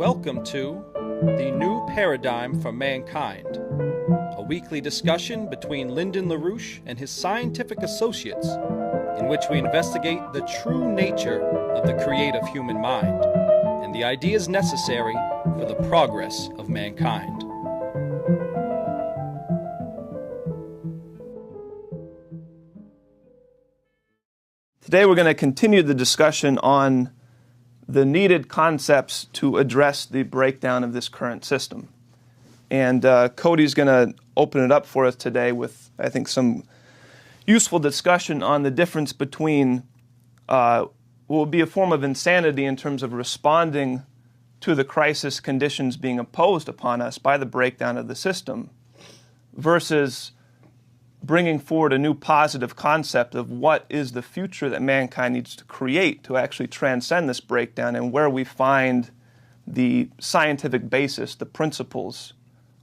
Welcome to The New Paradigm for Mankind, a weekly discussion between Lyndon LaRouche and his scientific associates, in which we investigate the true nature of the creative human mind and the ideas necessary for the progress of mankind. Today we're going to continue the discussion on the needed concepts to address the breakdown of this current system. And Cody's going to open it up for us today with, I think, some useful discussion on the difference between what will be a form of insanity in terms of responding to the crisis conditions being imposed upon us by the breakdown of the system versus bringing forward a new positive concept of what is the future that mankind needs to create to actually transcend this breakdown, and where we find the scientific basis, the principles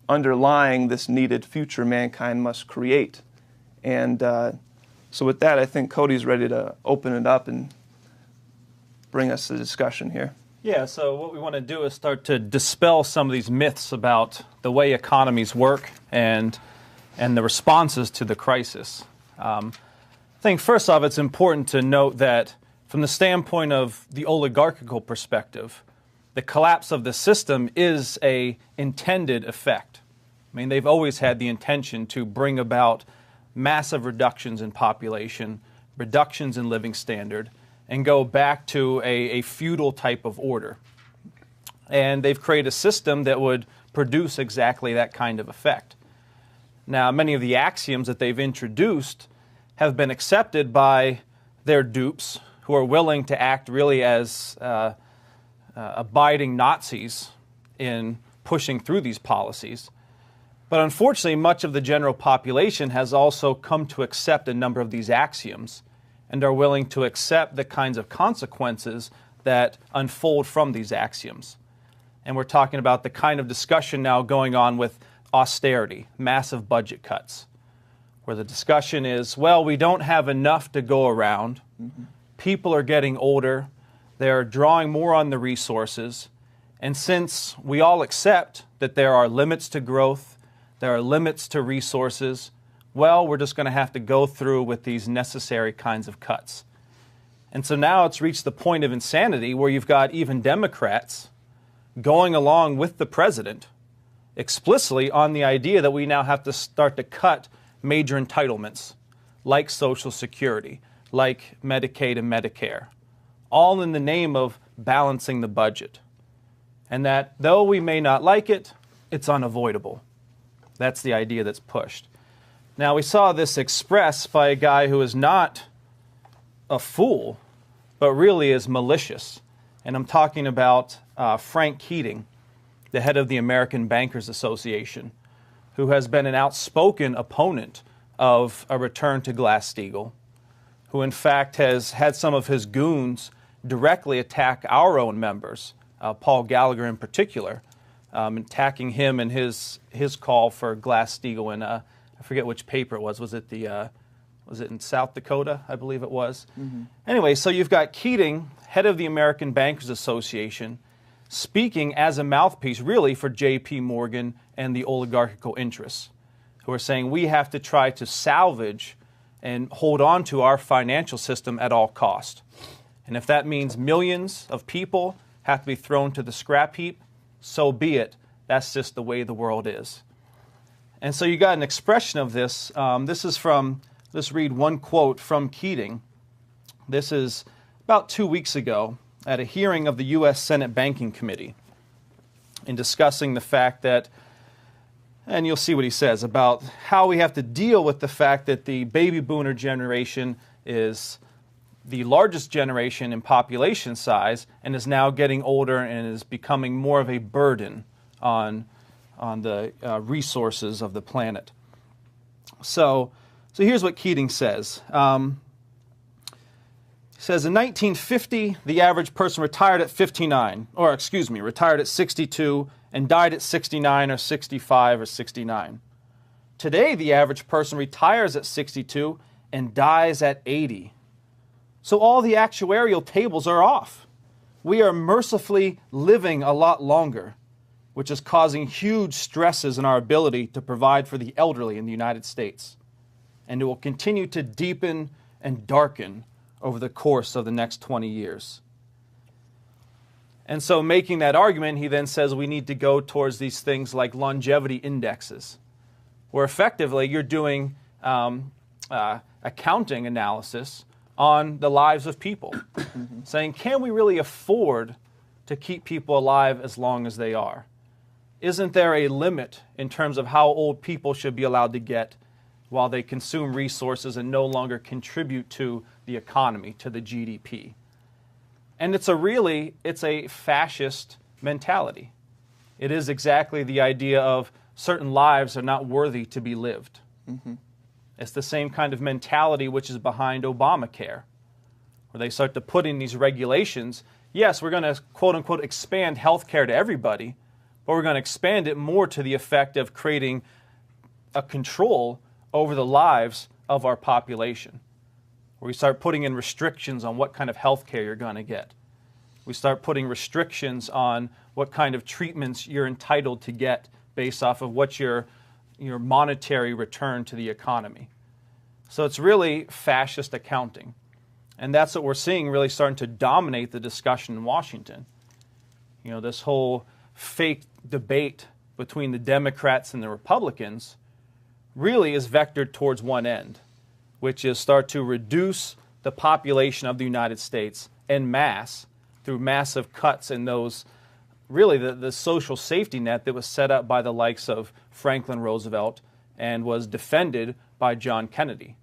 underlying this needed future mankind must create. And so with that, I think Cody's ready to open it up and bring us the discussion here. Yeah, so what we want to do is start to dispel some of these myths about the way economies work and the responses to the crisis. I think first off, it's important to note that from the standpoint of the oligarchical perspective, the collapse of the system is an intended effect. I mean, they've always had the intention to bring about massive reductions in population, reductions in living standard, and go back to a feudal type of order. And they've created a system that would produce exactly that kind of effect. Now, many of the axioms that they've introduced have been accepted by their dupes, who are willing to act really as abiding Nazis in pushing through these policies. But unfortunately, much of the general population has also come to accept a number of these axioms and are willing to accept the kinds of consequences that unfold from these axioms. And we're talking about the kind of discussion now going on with austerity, massive budget cuts, where the discussion is, well, we don't have enough to go around. People are getting older. They're drawing more on the resources. And since we all accept that there are limits to growth, there are limits to resources, well, we're just going to have to go through with these necessary kinds of cuts. And so now it's reached the point of insanity where you've got even Democrats going along with the president explicitly on the idea that we now have to start to cut major entitlements like Social Security, like Medicaid and Medicare, all in the name of balancing the budget. And that though we may not like it, it's unavoidable. That's the idea that's pushed. Now, we saw this expressed by a guy who is not a fool, but really is malicious. And I'm talking about Frank Keating, the head of the American Bankers Association, who has been an outspoken opponent of a return to Glass-Steagall, who in fact has had some of his goons directly attack our own members, Paul Gallagher in particular, attacking him and his call for Glass-Steagall in, I forget which paper it was. Was it in South Dakota, I believe it was? Mm-hmm. Anyway, so you've got Keating, head of the American Bankers Association, speaking as a mouthpiece really for J.P. Morgan and the oligarchical interests, who are saying we have to try to salvage and hold on to our financial system at all cost. And if that means millions of people have to be thrown to the scrap heap, so be it. That's just the way the world is. And so you got an expression of this. This is from, let's read one quote from Keating. This is about 2 weeks ago at a hearing of the U.S. Senate Banking Committee in discussing the fact that, and you'll see what he says, about how we have to deal with the fact that the baby boomer generation is the largest generation in population size and is now getting older and is becoming more of a burden on the resources of the planet. So here's what Keating says. He says, in 1950, the average person retired at 62 and died at 69 or 65 or 69. Today, the average person retires at 62 and dies at 80. So all the actuarial tables are off. we are mercifully living a lot longer, which is causing huge stresses in our ability to provide for the elderly in the United States. And it will continue to deepen and darken over the course of the next 20 years. And so making that argument, he then says we need to go towards these things like longevity indexes, where effectively you're doing accounting analysis on the lives of people, saying, can we really afford to keep people alive as long as they are? Isn't there a limit in terms of how old people should be allowed to get while they consume resources and no longer contribute to the economy, to the GDP? And it's a fascist mentality. It is exactly the idea of certain lives are not worthy to be lived. It's the same kind of mentality which is behind Obamacare, where they start to put in these regulations. Yes, we're going to, quote unquote, expand health care to everybody, but we're going to expand it more to the effect of creating a control over the lives of our population, where we start putting in restrictions on what kind of health care you're going to get. We start putting restrictions on what kind of treatments you're entitled to get based off of what your monetary return to the economy. So it's really fascist accounting. And that's what we're seeing really starting to dominate the discussion in Washington. You know, this whole fake debate between the Democrats and the Republicans really is vectored towards one end, which is start to reduce the population of the United States en masse through massive cuts in those, really the social safety net that was set up by the likes of Franklin Roosevelt and was defended by John Kennedy,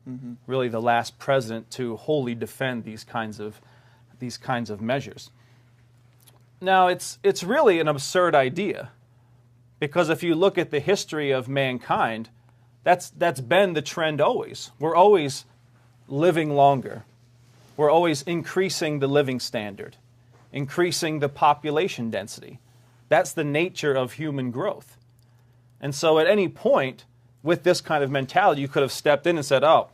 really the last president to wholly defend these kinds of measures. Now, it's really an absurd idea, because if you look at the history of mankind, that's been the trend always. We're always living longer. We're always increasing the living standard, increasing the population density. That's the nature of human growth. And so at any point, with this kind of mentality, you could have stepped in and said, oh,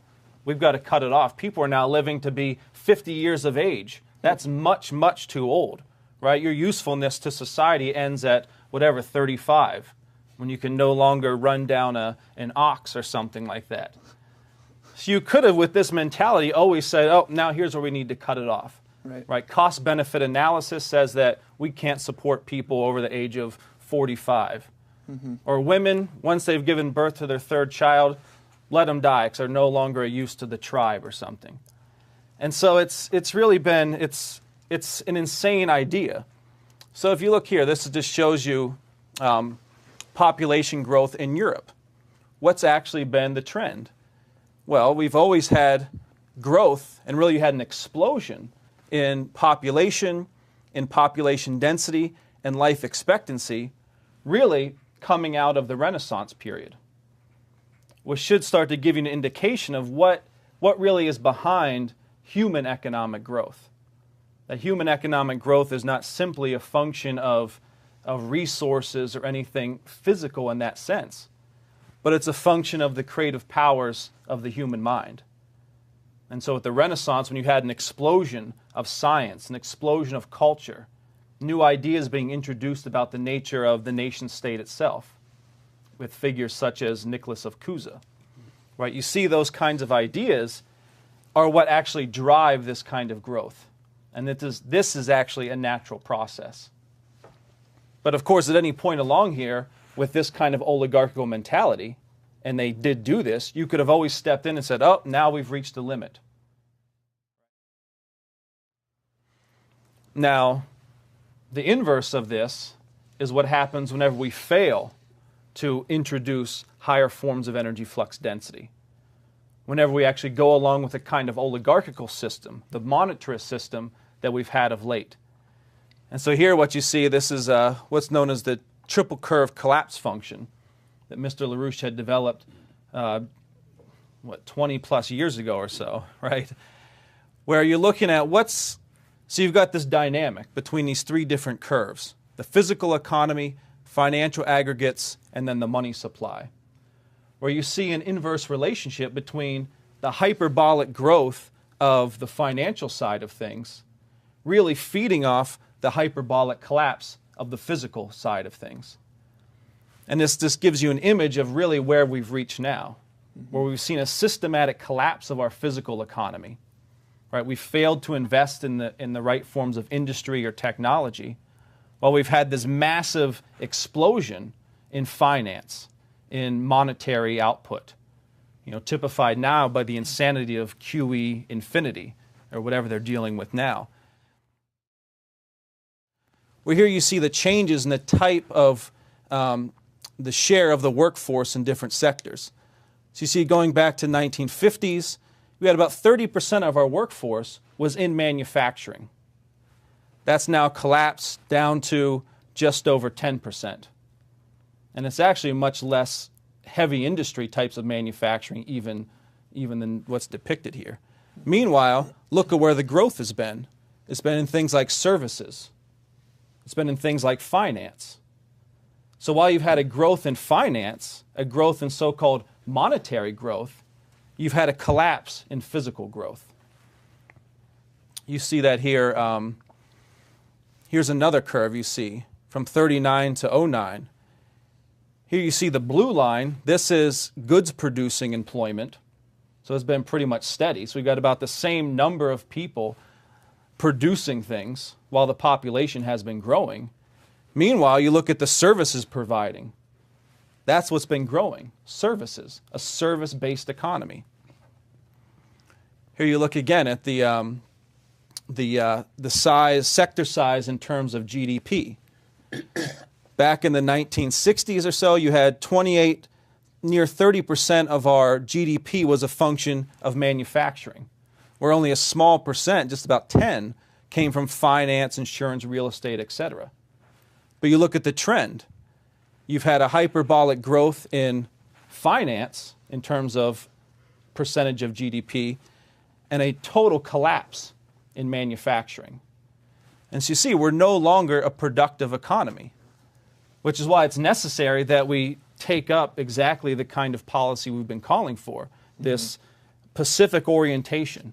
we've got to cut it off. People are now living to be 50 years of age. That's much, much too old, right? Your usefulness to society ends at whatever, 35, when you can no longer run down an ox or something like that. So you could have, with this mentality, always said, oh, now here's where we need to cut it off. Right? Cost-benefit analysis says that we can't support people over the age of 45. Or women, once they've given birth to their third child, let them die because they're no longer a use to the tribe or something. And so it's really been, it's an insane idea. So if you look here, this just shows you population growth in Europe. What's actually been the trend? Well, we've always had growth, and really you had an explosion in population density, and life expectancy, really coming out of the Renaissance period, which should start to give you an indication of what really is behind human economic growth. That human economic growth is not simply a function of resources or anything physical in that sense, but it's a function of the creative powers of the human mind. And so at the Renaissance, when you had an explosion of science, an explosion of culture, new ideas being introduced about the nature of the nation state itself, with figures such as Nicholas of Cusa, right? You see those kinds of ideas are what actually drive this kind of growth. And this is actually a natural process. But of course, at any point along here, with this kind of oligarchical mentality, and they did do this, you could have always stepped in and said, oh, now we've reached the limit. Now, the inverse of this is what happens whenever we fail to introduce higher forms of energy flux density. Whenever we actually go along with a kind of oligarchical system, the monetarist system that we've had of late. And so here what you see, this is what's known as the triple curve collapse function that Mr. LaRouche had developed, 20 plus years ago or so, right? Where you're looking at so you've got this dynamic between these three different curves: the physical economy, financial aggregates, and then the money supply, where you see an inverse relationship between the hyperbolic growth of the financial side of things really feeding off the hyperbolic collapse of the physical side of things. And this gives you an image of really where we've reached now, where we've seen a systematic collapse of our physical economy. Right? We've failed to invest in the right forms of industry or technology, while we've had this massive explosion in finance, in monetary output, typified now by the insanity of QE infinity, or whatever they're dealing with now. Well, here you see the changes in the type of the share of the workforce in different sectors. So you see, going back to 1950s, we had about 30% of our workforce was in manufacturing. That's now collapsed down to just over 10%. And it's actually much less heavy industry types of manufacturing even than what's depicted here. Meanwhile, look at where the growth has been. It's been in things like services. It's been in things like finance. So while you've had a growth in finance, a growth in so-called monetary growth, you've had a collapse in physical growth. You see that here. Here's another curve you see from 39 to 09. Here you see the blue line. This is goods producing employment. So it's been pretty much steady. So we've got about the same number of people producing things while the population has been growing. Meanwhile, you look at the services providing. That's what's been growing, services, a service-based economy. Here you look again at the size, sector size in terms of GDP. Back in the 1960s or so, you had near 30% of our GDP was a function of manufacturing, where only a small percent, just about 10, came from finance, insurance, real estate, etc. But you look at the trend. You've had a hyperbolic growth in finance in terms of percentage of GDP and a total collapse in manufacturing. And so you see, we're no longer a productive economy, which is why it's necessary that we take up exactly the kind of policy we've been calling for, this Pacific orientation.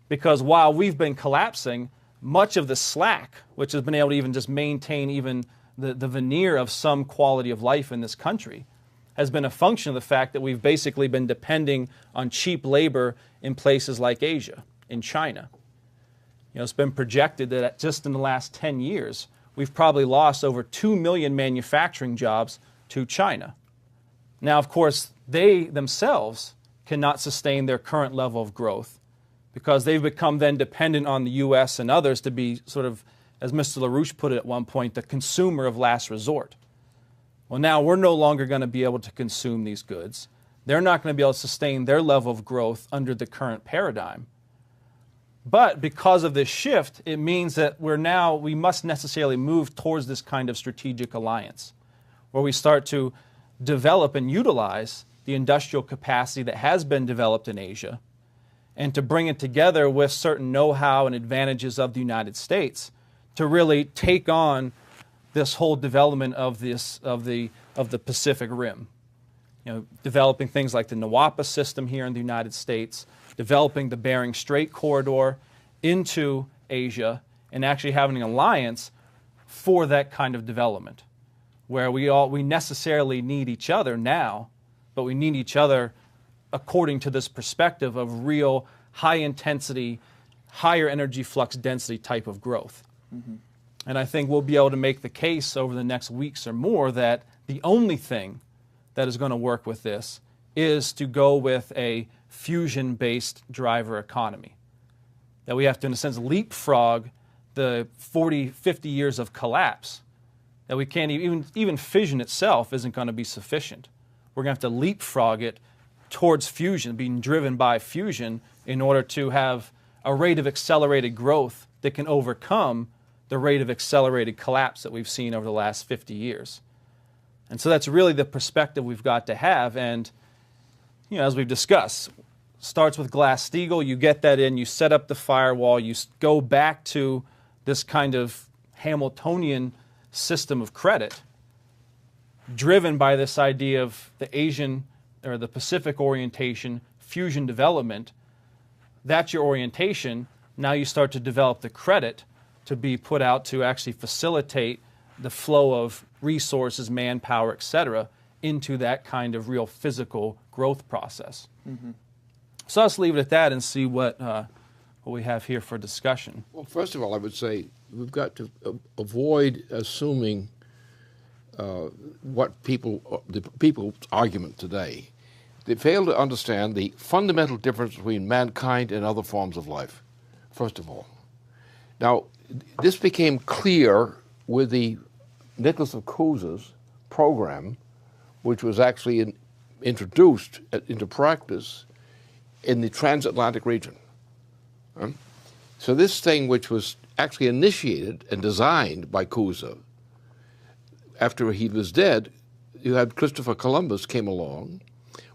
Because while we've been collapsing, much of the slack, which has been able to even just maintain even the veneer of some quality of life in this country, has been a function of the fact that we've basically been depending on cheap labor in places like Asia, in China. It's been projected that just in the last 10 years, we've probably lost over 2 million manufacturing jobs to China. Now, of course, they themselves cannot sustain their current level of growth because they've become then dependent on the U.S. and others to be sort of, as Mr. LaRouche put it at one point, the consumer of last resort. Well, now we're no longer going to be able to consume these goods. They're not going to be able to sustain their level of growth under the current paradigm. But because of this shift, it means that we must necessarily move towards this kind of strategic alliance, where we start to develop and utilize the industrial capacity that has been developed in Asia, and to bring it together with certain know-how and advantages of the United States to really take on this whole development of the Pacific Rim. Developing things like the NAWAPA system here in the United States, developing the Bering Strait corridor into Asia, and actually having an alliance for that kind of development, where we necessarily need each other now, but we need each other according to this perspective of real high-intensity, higher energy flux density type of growth. And I think we'll be able to make the case over the next weeks or more that the only thing that is going to work with this is to go with a fusion-based driver economy. That we have to, in a sense, leapfrog the 40, 50 years of collapse. That we can't even fission itself isn't going to be sufficient. We're going to have to leapfrog it towards fusion, being driven by fusion in order to have a rate of accelerated growth that can overcome the rate of accelerated collapse that we've seen over the last 50 years. And so that's really the perspective we've got to have. And, as we've discussed, starts with Glass-Steagall, you get that in, you set up the firewall, you go back to this kind of Hamiltonian system of credit, driven by this idea of the Asian or the Pacific orientation, fusion development. That's your orientation. Now you start to develop the credit to be put out to actually facilitate the flow of resources, manpower, et cetera, into that kind of real physical growth process. So let's leave it at that and see what we have here for discussion. Well, first of all, I would say we've got to avoid assuming what the people's argument today. They fail to understand the fundamental difference between mankind and other forms of life, first of all. Now, this became clear with the Nicholas of Cusa's program, which was actually introduced into practice in the transatlantic region. So this thing, which was actually initiated and designed by Cusa, after he was dead, you had Christopher Columbus came along,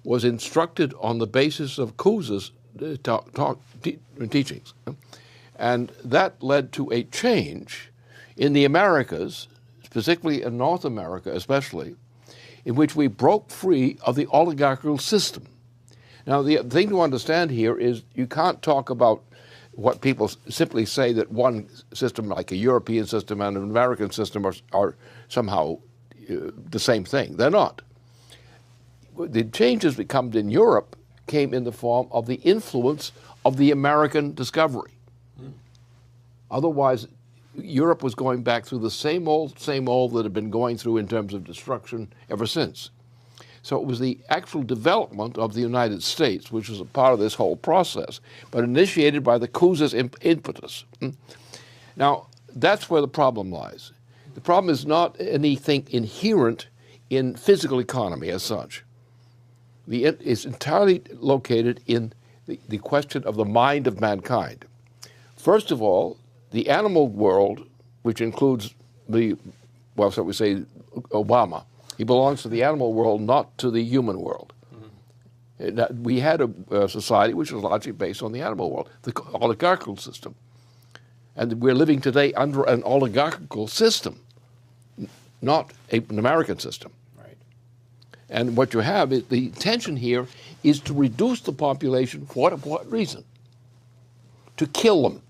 was instructed on the basis of Cusa's teachings. And that led to a change in the Americas, specifically in North America especially, in which we broke free of the oligarchical system. Now, the thing to understand here is you can't talk about what people simply say that one system, like a European system and an American system, are somehow the same thing. They're not. The changes that come in Europe came in the form of the influence of the American discovery. Otherwise, Europe was going back through the same old that had been going through in terms of destruction ever since. So it was the actual development of the United States, which was a part of this whole process, but initiated by the Cusa's impetus. Now, that's where the problem lies. The problem is not anything inherent in physical economy as such. It's entirely located in the question of the mind of mankind. First of all, the animal world, which includes shall we say, Obama, he belongs to the animal world, not to the human world. We had a society which was largely based on the animal world, the oligarchical system. And we're living today under an oligarchical system, not an American system. Right. And what you have is the intention here is to reduce the population for what reason? To kill them.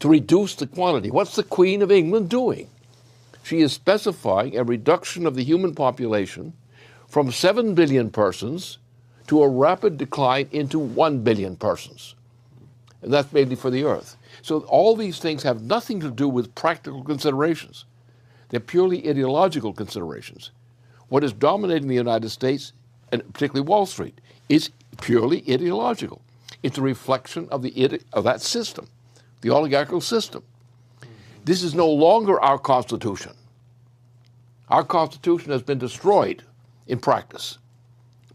To reduce the quantity. What's the Queen of England doing? She is specifying a reduction of the human population from 7 billion persons to a rapid decline into 1 billion persons. And that's mainly for the Earth. So all these things have nothing to do with practical considerations. They're purely ideological considerations. What is dominating the United States, and particularly Wall Street, is purely ideological. It's a reflection of that system, the oligarchical system. This is no longer our Constitution. Our Constitution has been destroyed in practice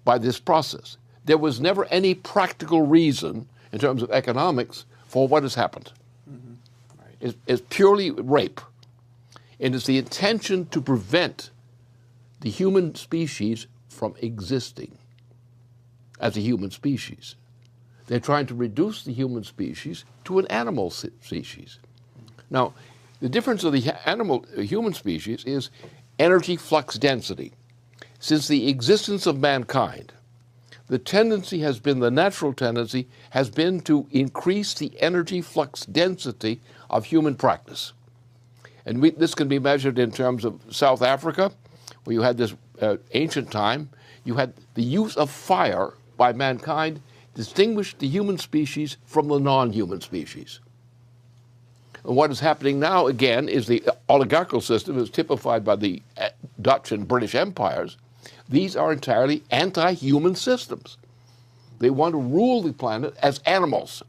by this process. There was never any practical reason in terms of economics for what has happened. Right. It's purely rape. And it's the intention to prevent the human species from existing as a human species. They're trying to reduce the human species to an animal species. Now, the difference of the human species is energy flux density. Since the existence of mankind, the natural tendency has been to increase the energy flux density of human practice. And this can be measured in terms of South Africa, where you had this ancient time, you had the use of fire by mankind distinguished the human species from the non-human species. And what is happening now, again, is the oligarchical system is typified by the Dutch and British empires. These are entirely anti-human systems. They want to rule the planet as animals.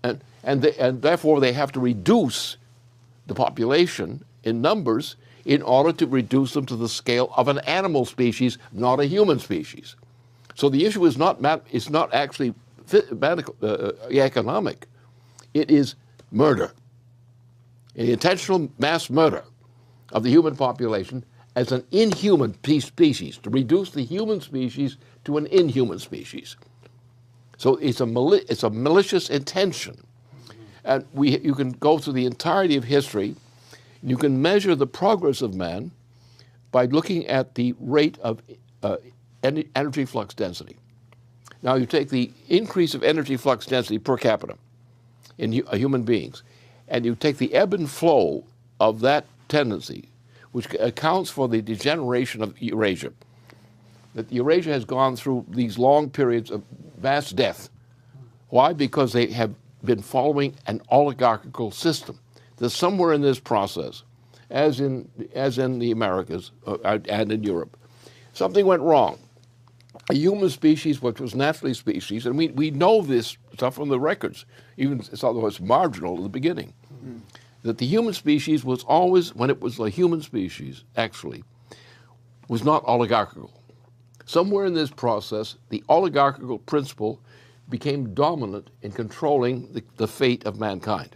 Right. And therefore they have to reduce the population in numbers in order to reduce them to the scale of an animal species, not a human species. So the issue is not actually economic. It is murder, an intentional mass murder of the human population as an inhuman species, to reduce the human species to an inhuman species. So it's a malicious intention. And you can go through the entirety of history, and you can measure the progress of man by looking at the rate of energy flux density. Now you take the increase of energy flux density per capita in human beings, and you take the ebb and flow of that tendency, which accounts for the degeneration of Eurasia. That Eurasia has gone through these long periods of mass death. Why? Because they have been following an oligarchical system. There's somewhere in this process, as in the Americas and in Europe, something went wrong. A human species, which was naturally species, and we know this stuff from the records, even although it's marginal at the beginning, that the human species was always, when it was a human species, actually, was not oligarchical. Somewhere in this process, the oligarchical principle became dominant in controlling the fate of mankind.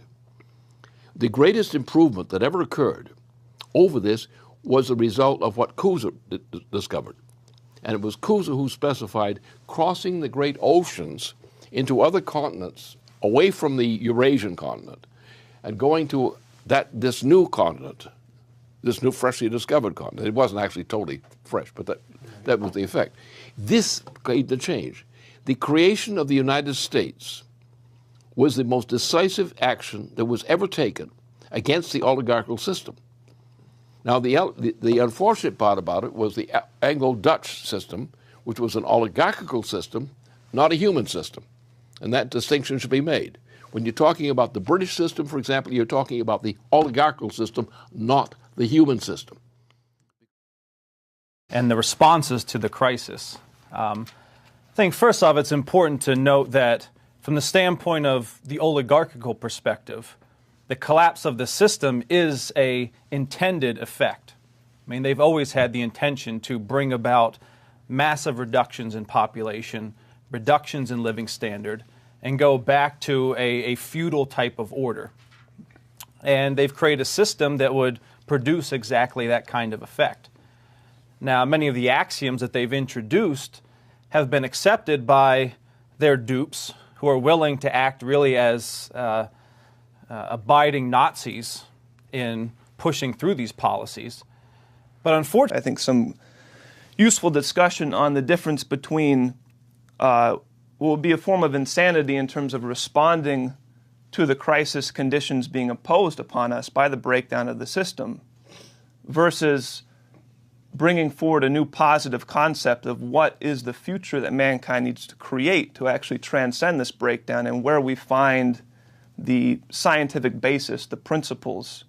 The greatest improvement that ever occurred over this was the result of what Cousin discovered. And it was Cousin who specified crossing the great oceans into other continents away from the Eurasian continent and going to this new continent, this new freshly discovered continent. It wasn't actually totally fresh, but that was the effect. This made the change. The creation of the United States was the most decisive action that was ever taken against the oligarchical system. Now, the unfortunate part about it was the Anglo-Dutch system, which was an oligarchical system, not a human system. And that distinction should be made. When you're talking about the British system, for example, you're talking about the oligarchical system, not the human system. And the responses to the crisis. I think first off, it's important to note that from the standpoint of the oligarchical perspective, the collapse of the system is an intended effect. I mean, they've always had the intention to bring about massive reductions in population, reductions in living standard, and go back to a feudal type of order. And they've created a system that would produce exactly that kind of effect. Now, many of the axioms that they've introduced have been accepted by their dupes, who are willing to act really as abiding Nazis in pushing through these policies. But unfortunately, I think some useful discussion on the difference between what will be a form of insanity in terms of responding to the crisis conditions being imposed upon us by the breakdown of the system versus bringing forward a new positive concept of what is the future that mankind needs to create to actually transcend this breakdown, and where we find the scientific basis, the principles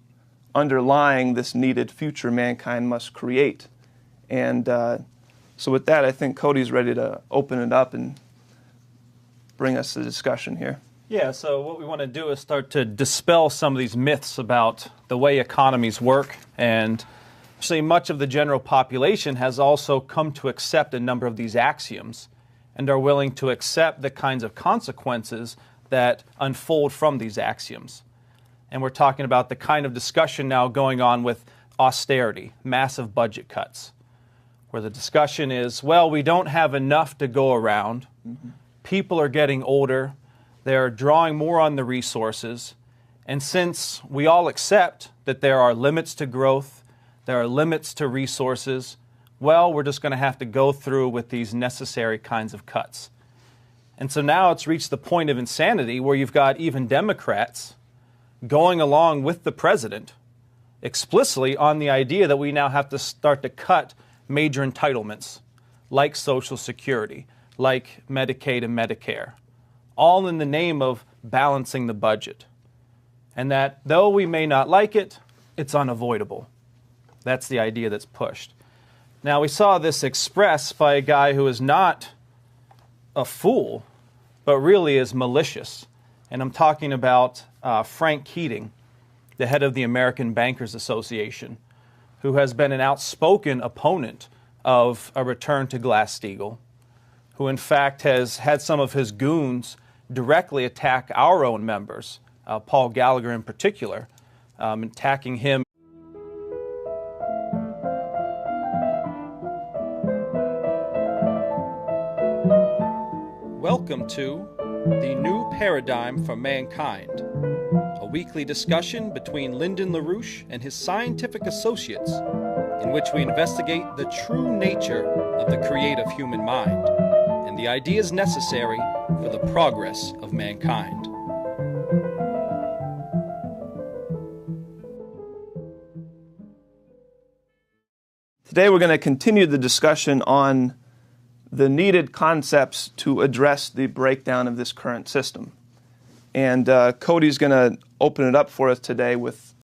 underlying this needed future mankind must create. And so with that, I think Cody's ready to open it up and bring us the discussion here. Yeah, so what we want to do is start to dispel some of these myths about the way economies work. And actually, much of the general population has also come to accept a number of these axioms and are willing to accept the kinds of consequences that unfold from these axioms. And we're talking about the kind of discussion now going on with austerity, massive budget cuts, where the discussion is, well, we don't have enough to go around. Mm-hmm. People are getting older. They're drawing more on the resources. And since we all accept that there are limits to growth, there are limits to resources, well, we're just going to have to go through with these necessary kinds of cuts. And so now it's reached the point of insanity where you've got even Democrats going along with the president explicitly on the idea that we now have to start to cut major entitlements like Social Security, like Medicaid and Medicare, all in the name of balancing the budget. And that though we may not like it, it's unavoidable. That's the idea that's pushed. Now, we saw this expressed by a guy who is not a fool, but really is malicious. And I'm talking about Frank Keating, the head of the American Bankers Association, who has been an outspoken opponent of a return to Glass-Steagall, who in fact has had some of his goons directly attack our own members, Paul Gallagher in particular, attacking him. Welcome to The New Paradigm for Mankind, a weekly discussion between Lyndon LaRouche and his scientific associates, in which we investigate the true nature of the creative human mind and the ideas necessary for the progress of mankind. Today we're going to continue the discussion on the needed concepts to address the breakdown of this current system. And Cody's going to open it up for us today with